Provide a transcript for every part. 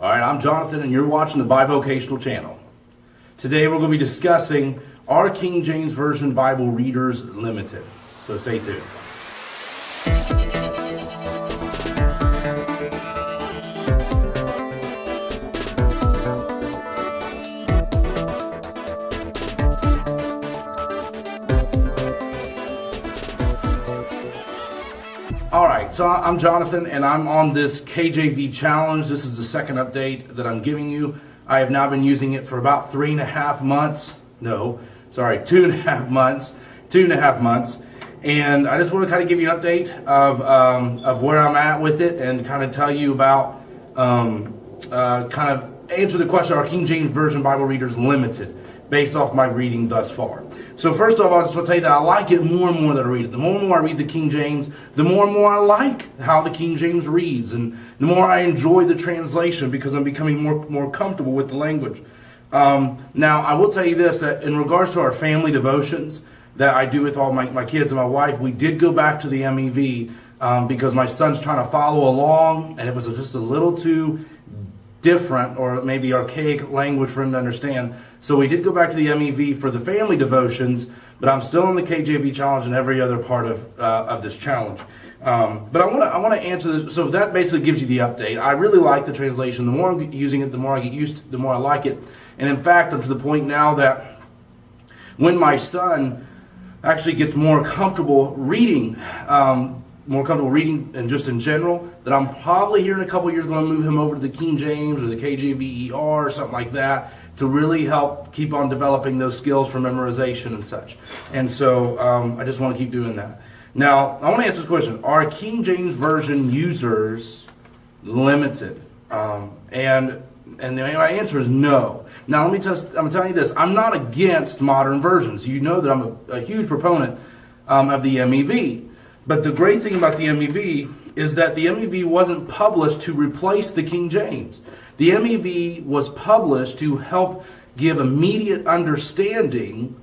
All right, I'm Jonathan, and you're watching the Bi-vocational channel. Today we're going to be discussing our King James Version Bible Readers Limited. So stay tuned. Alright, so I'm Jonathan and I'm on this KJV challenge. This is the second update that I'm giving you. I have now been using it for about 2.5 months. And I just want to kind of give you an update of where I'm at with it and kind of tell you about, kind of answer the question, are King James Version Bible Readers Limited, based off my reading thus far. So first off, I just want to tell you that I like it more and more that I read it. The more and more I read the King James, the more and more I like how the King James reads, and the more I enjoy the translation because I'm becoming more comfortable with the language. Now, I will tell you this, that in regards to our family devotions that I do with all my kids and my wife, we did go back to the MEV because my son's trying to follow along, and it was just a little too different or maybe archaic language for him to understand. So we did go back to the MEV for the family devotions, but I'm still on the KJV challenge and every other part of this challenge. But I want to answer this. So that basically gives you the update. I really like the translation. The more I'm using it, the more I get used to it, the more I like it. And in fact, I'm to the point now that when my son actually gets more comfortable reading and just in general, that I'm probably here in a couple years going to move him over to the King James or the KJV or something like that to really help keep on developing those skills for memorization and such. And so I just want to keep doing that. Now, I want to answer this question. Are King James Version users limited? And my answer is no. Now, I'm telling you this. I'm not against modern versions. You know that I'm a huge proponent of the MEV. But the great thing about the MEV is that the MEV wasn't published to replace the King James. The MEV was published to help give immediate understanding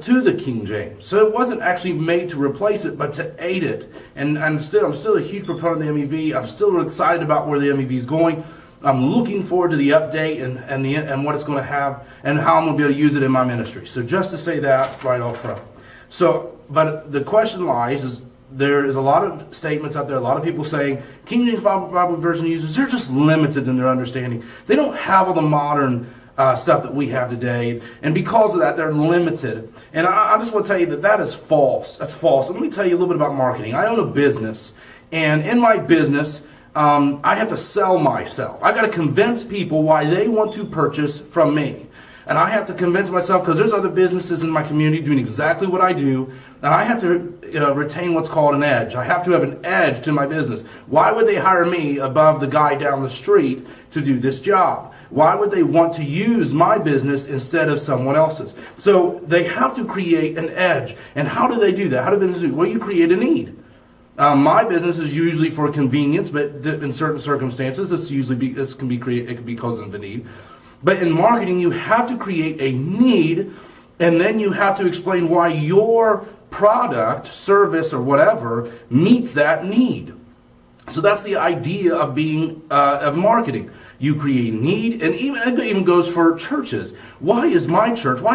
to the King James. So it wasn't actually made to replace it, but to aid it. And I'm still a huge proponent of the MEV. I'm still excited about where the MEV is going. I'm looking forward to the update and what it's going to have and how I'm going to be able to use it in my ministry. So just to say that right off front. So, but the question lies is, there is a lot of statements out there, a lot of people saying King James Bible Version users, they're just limited in their understanding. They don't have all the modern stuff that we have today. And because of that, they're limited. And I just want to tell you that is false. That's false. And let me tell you a little bit about marketing. I own a business. And in my business, I have to sell myself. I got to convince people why they want to purchase from me. And I have to convince myself, because there's other businesses in my community doing exactly what I do, and I have to retain what's called an edge. I have to have an edge to my business. Why would they hire me above the guy down the street to do this job? Why would they want to use my business instead of someone else's? So they have to create an edge. And how do they do that? How do businesses do it? Well, you create a need. My business is usually for convenience, but in certain circumstances, it can be because of a need. But in marketing, you have to create a need, and then you have to explain why your product, service, or whatever meets that need. So that's the idea of of marketing. You create need, and it even goes for churches. Why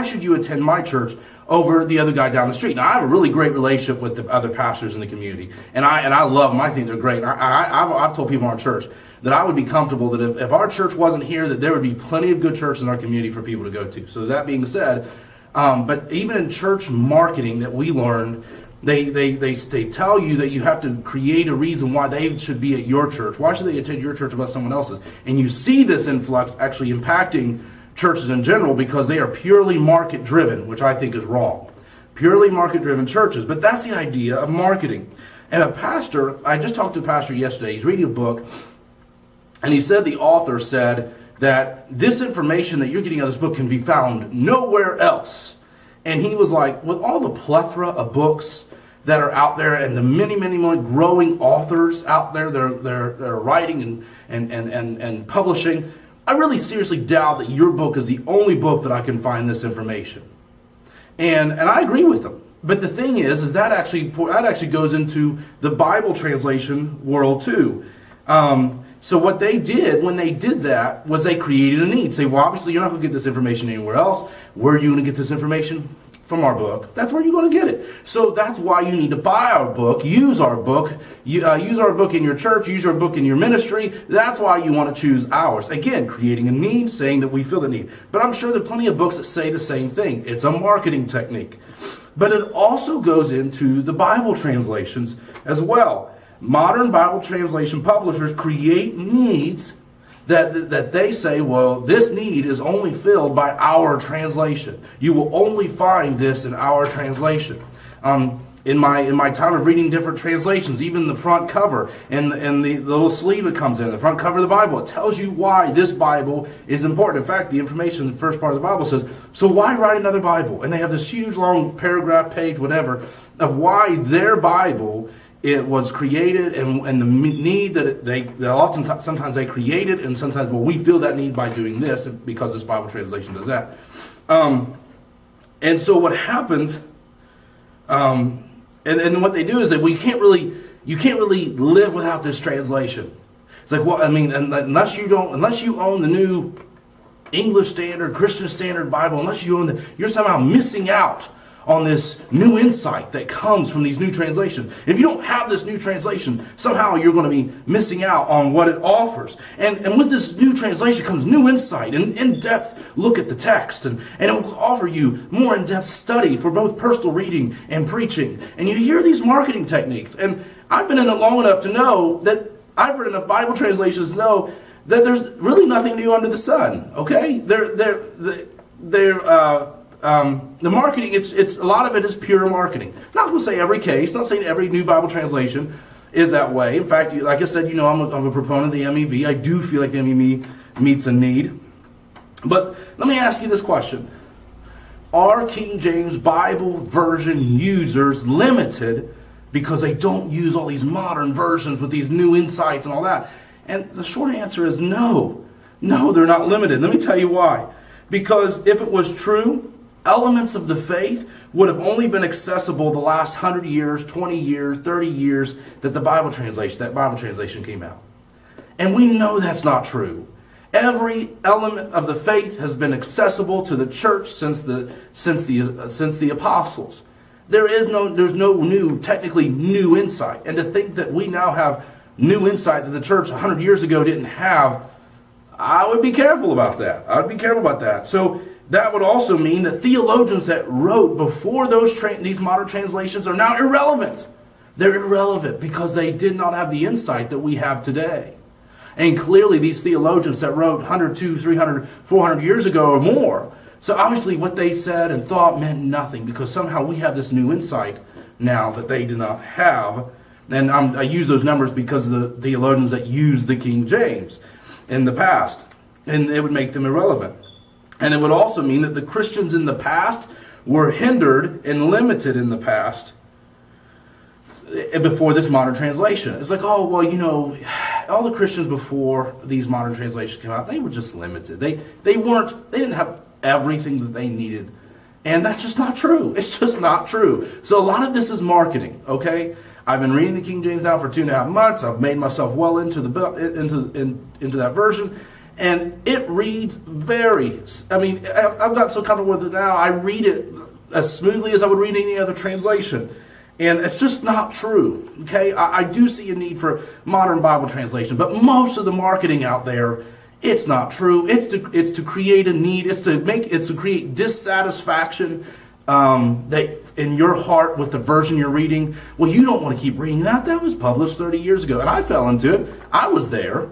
should you attend my church over the other guy down the street? Now, I have a really great relationship with the other pastors in the community, and I love them. I think they're great. I've told people in our church that I would be comfortable that if our church wasn't here, that there would be plenty of good churches in our community for people to go to. So that being said, but even in church marketing that we learned, they tell you that you have to create a reason why they should be at your church. Why should they attend your church above someone else's? And you see this influx actually impacting churches in general because they are purely market driven, which I think is wrong. Purely market driven churches. But that's the idea of marketing. And I just talked to a pastor yesterday. He's reading a book. And he said, the author said that this information that you're getting out of this book can be found nowhere else. And he was like, with all the plethora of books that are out there and the many, many more growing authors out there that are writing and publishing, I really seriously doubt that your book is the only book that I can find this information. And I agree with him. But the thing is that actually goes into the Bible translation world too. so what they did when they did that was they created a need. Say, well, obviously you're not going to get this information anywhere else. Where are you going to get this information? From our book. That's where you're going to get it. So that's why you need to buy our book, use our book, use our book in your church, use our book in your ministry. That's why you want to choose ours. Again, creating a need, saying that we feel the need. But I'm sure there are plenty of books that say the same thing. It's a marketing technique. But it also goes into the Bible translations as well. Modern Bible translation publishers create needs that they say, well, this need is only filled by our translation. You will only find this in our translation. In my time of reading different translations, even the front cover and the little sleeve it comes in, the front cover of the Bible, it tells you why this Bible is important. In fact, the information in the first part of the Bible says, so why write another Bible? And they have this huge long paragraph, page, whatever, of why their Bible it was created and the need that sometimes they created, and sometimes, well, we feel that need by doing this because this Bible translation does that. And so what happens, and what they do is that you can't really live without this translation. It's like, well, I mean, unless you own the new English Standard, Christian Standard Bible, unless you own you're somehow missing out on this new insight that comes from these new translations. If you don't have this new translation, somehow you're going to be missing out on what it offers. And with this new translation comes new insight and in-depth look at the text. And it will offer you more in-depth study for both personal reading and preaching. And you hear these marketing techniques. And I've been in it long enough to know that I've read enough Bible translations to know that there's really nothing new under the sun. Okay? The marketing, it's a lot of it is pure marketing. Not going to say every case, not saying every new Bible translation is that way. In fact, like I said, I'm a proponent of the MEV. I do feel like the MEV meets a need. But let me ask you this question. Are King James Bible version users limited because they don't use all these modern versions with these new insights and all that? And the short answer is no. No, they're not limited. Let me tell you why. Because if it was true, elements of the faith would have only been accessible the last 100 years, 20 years, 30 years that Bible translation came out. And we know that's not true. Every element of the faith has been accessible to the church since the apostles. There's no new, technically new insight. And to think that we now have new insight that the church 100 years ago didn't have, I would be careful about that. So that would also mean that theologians that wrote before these modern translations are now irrelevant. They're irrelevant because they did not have the insight that we have today. And clearly these theologians that wrote 100, 200, 300, 400 years ago or more, so obviously what they said and thought meant nothing because somehow we have this new insight now that they did not have. And I use those numbers because of the theologians that used the King James in the past. And it would make them irrelevant. And it would also mean that the Christians in the past were hindered and limited in the past before this modern translation. It's like, oh, well, all the Christians before these modern translations came out, they were just limited. They didn't have everything that they needed. And that's just not true. It's just not true. So a lot of this is marketing, okay? I've been reading the King James now for 2.5 months. I've made myself well into that version. And it reads I've got so comfortable with it now, I read it as smoothly as I would read any other translation. And it's just not true, okay? I do see a need for modern Bible translation, but most of the marketing out there, it's not true. It's to create a need. It's to create dissatisfaction that in your heart with the version you're reading. Well, you don't want to keep reading that. That was published 30 years ago, and I fell into it. I was there.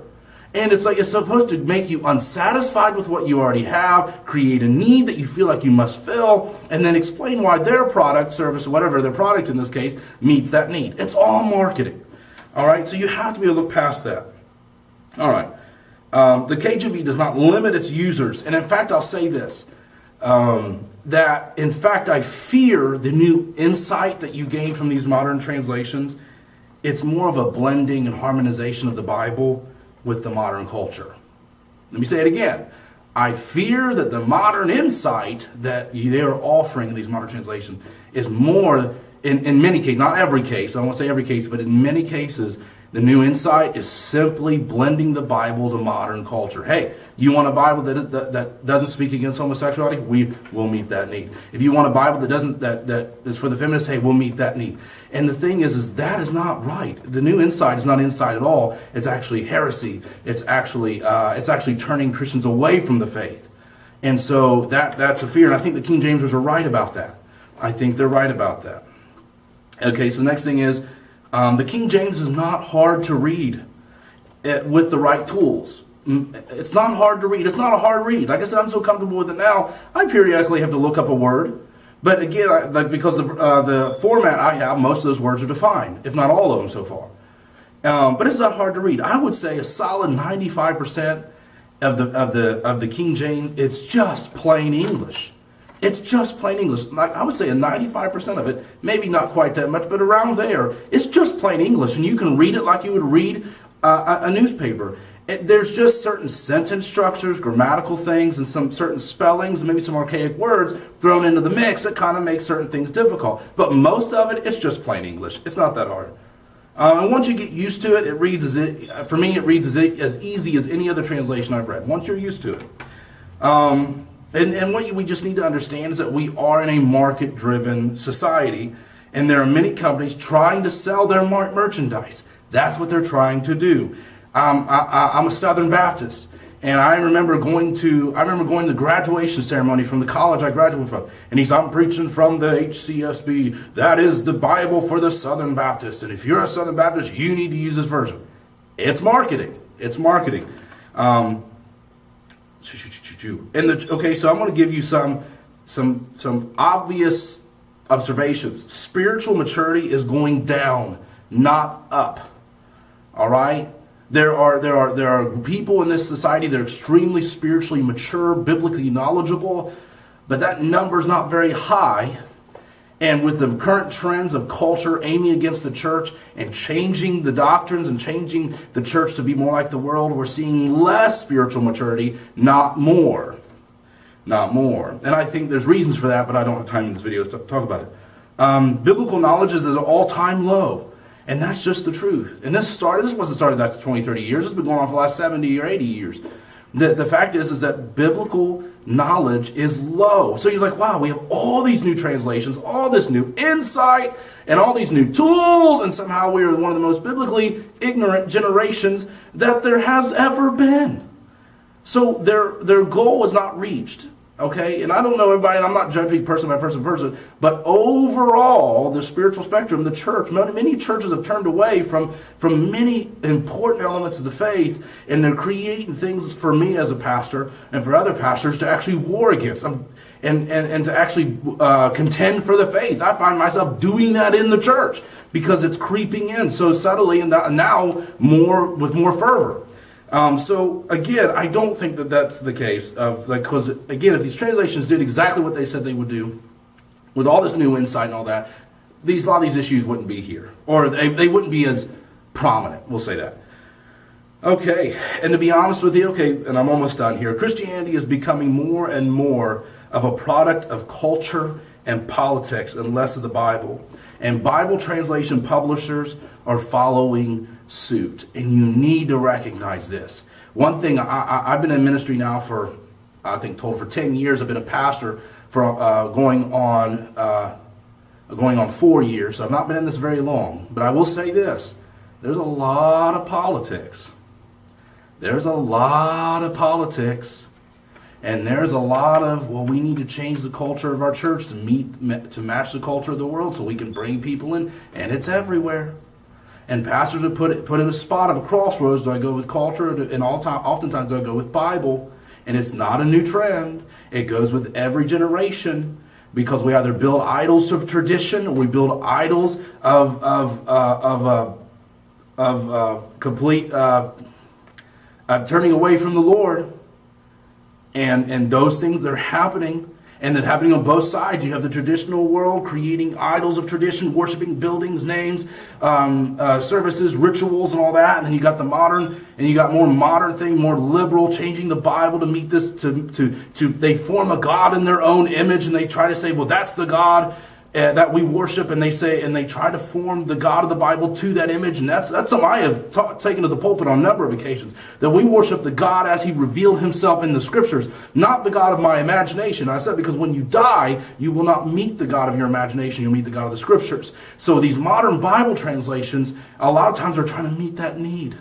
And it's like it's supposed to make you unsatisfied with what you already have, create a need that you feel like you must fill, and then explain why their product, service, whatever their product in this case, meets that need. It's all marketing. All right, so you have to be able to look past that. All right, the KJV does not limit its users. And in fact, I'll say this, that in fact I fear the new insight that you gain from these modern translations. It's more of a blending and harmonization of the Bible with the modern culture. Let me say it again. I fear that the modern insight that they're offering in these modern translations is more, in many cases, not every case, I won't say every case, but in many cases, The New Insight is simply blending the Bible to modern culture. Hey, you want a Bible that doesn't speak against homosexuality? We will meet that need. If you want a Bible that is for the feminists, hey, we'll meet that need. And the thing is that is not right. The New Insight is not insight at all. It's actually heresy. It's actually turning Christians away from the faith. And so that's a fear. And I think the King Jamesers are right about that. I think they're right about that. Okay, so the next thing is, the King James is not hard to read with the right tools. It's not hard to read. It's not a hard read. Like I said, I'm so comfortable with it now, I periodically have to look up a word. But again, because of the format I have, most of those words are defined, if not all of them so far. But it's not hard to read. I would say a solid 95% of the King James, it's just plain English. It's just plain English. Like I would say a 95% of it, maybe not quite that much, but around there, it's just plain English. And you can read it like you would read a newspaper. There's just certain sentence structures, grammatical things, and some certain spellings, and maybe some archaic words thrown into the mix that kind of make certain things difficult. But most of it, it's just plain English. It's not that hard. And once you get used to it, it reads for me, it reads as easy as any other translation I've read. Once you're used to it. And what we just need to understand is that we are in a market-driven society, and there are many companies trying to sell their merchandise. That's what they're trying to do. I'm a Southern Baptist, and I remember going to the graduation ceremony from the college I graduated from, and I'm preaching from the HCSB. That is the Bible for the Southern Baptist, and if you're a Southern Baptist, you need to use this version. It's marketing. It's marketing. Okay, so I'm going to give you some obvious observations. Spiritual maturity is going down, not up. All right? There are people in this society that are extremely spiritually mature, biblically knowledgeable, but that number is not very high. And with the current trends of culture aiming against the church and changing the doctrines and changing the church to be more like the world, we're seeing less spiritual maturity, not more. Not more. And I think there's reasons for that, but I don't have time in this video to talk about it. Biblical knowledge is at an all-time low. And that's just the truth. And this wasn't started after 20, 30 years. It's been going on for the last 70 or 80 years. The fact is that biblical knowledge is low. So you're like, wow, we have all these new translations, all this new insight, and all these new tools, and somehow we are one of the most biblically ignorant generations that there has ever been. So their goal was not reached. Okay, and I don't know everybody, and I'm not judging person by person, but overall, the spiritual spectrum, the church, many churches have turned away from many important elements of the faith, and they're creating things for me as a pastor and for other pastors to actually war against and to actually contend for the faith. I find myself doing that in the church because it's creeping in so subtly and now with more fervor. So again, I don't think that that's the case because again, if these translations did exactly what they said they would do, with all this new insight and all that, a lot of these issues wouldn't be here, or they wouldn't be as prominent. We'll say that. Okay, and to be honest with you, and I'm almost done here. Christianity is becoming more and more of a product of culture and politics and less of the Bible. And Bible translation publishers are following suit. And you need to recognize this. One thing, I've been in ministry now for, I think, total for 10 years. I've been a pastor for going on 4 years. So I've not been in this very long. But I will say this. There's a lot of politics. There's a lot of politics. And there's a lot of, we need to change the culture of our church to match the culture of the world so we can bring people in. And it's everywhere. And pastors are put in a spot of a crossroads. Do I go with culture? And oftentimes do I go with Bible? And it's not a new trend. It goes with every generation because we either build idols of tradition or we build idols of complete turning away from the Lord. And those things are happening, and they're happening on both sides. You have the traditional world creating idols of tradition, worshiping buildings, names, services, rituals, and all that. And then you got the modern, and you got more modern thing, more liberal, changing the Bible to meet this. They form a God in their own image, and they try to say, well, that's the God. that we worship, and they try to form the God of the Bible to that image. And that's something I have taken to the pulpit on a number of occasions, that we worship the God as he revealed himself in the scriptures, not the God of my imagination. I said, because when you die, you will not meet the God of your imagination, you'll meet the God of the scriptures. So these modern Bible translations, a lot of times, are trying to meet that need.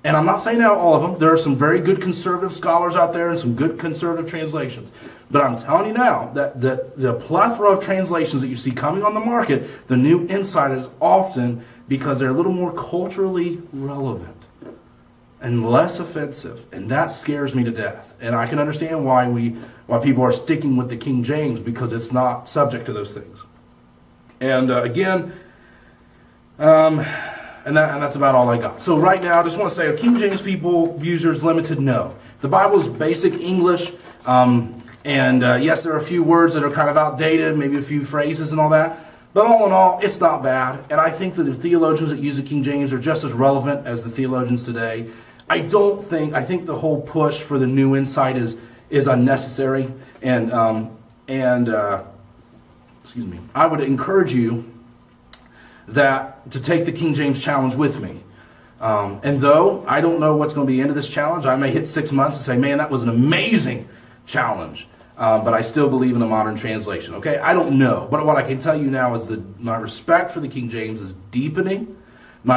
And I'm not saying out all of them. There are some very good conservative scholars out there and some good conservative translations. But I'm telling you now that the plethora of translations that you see coming on the market, the New Insight, is often because they're a little more culturally relevant and less offensive. And that scares me to death. And I can understand why people are sticking with the King James, because it's not subject to those things. And and that's about all I got. So right now, I just want to say, King James people, Users Limited, no. The Bible is basic English, yes, there are a few words that are kind of outdated, maybe a few phrases and all that, but all in all, it's not bad. And I think that the theologians that use the King James are just as relevant as the theologians today. I think the whole push for the New Insight is unnecessary, and excuse me, I would encourage you to take the King James challenge with me. And though I don't know what's going to be the end of this challenge, I may hit 6 months and say, man, that was an amazing challenge. But I still believe in the modern translation. Okay, I don't know, but what I can tell you now is that my respect for the King James is deepening. And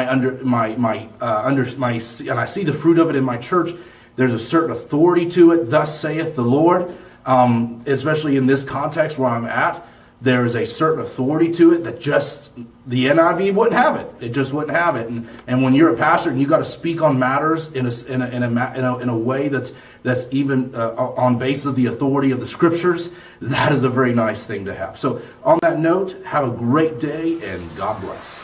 I see the fruit of it in my church. There's a certain authority to it. Thus saith the Lord. Especially in this context where I'm at, there is a certain authority to it that just the NIV wouldn't have it. It just wouldn't have it. And when you're a pastor and you got to speak on matters in a way that's even on basis of the authority of the scriptures, that is a very nice thing to have. So on that note, have a great day and God bless.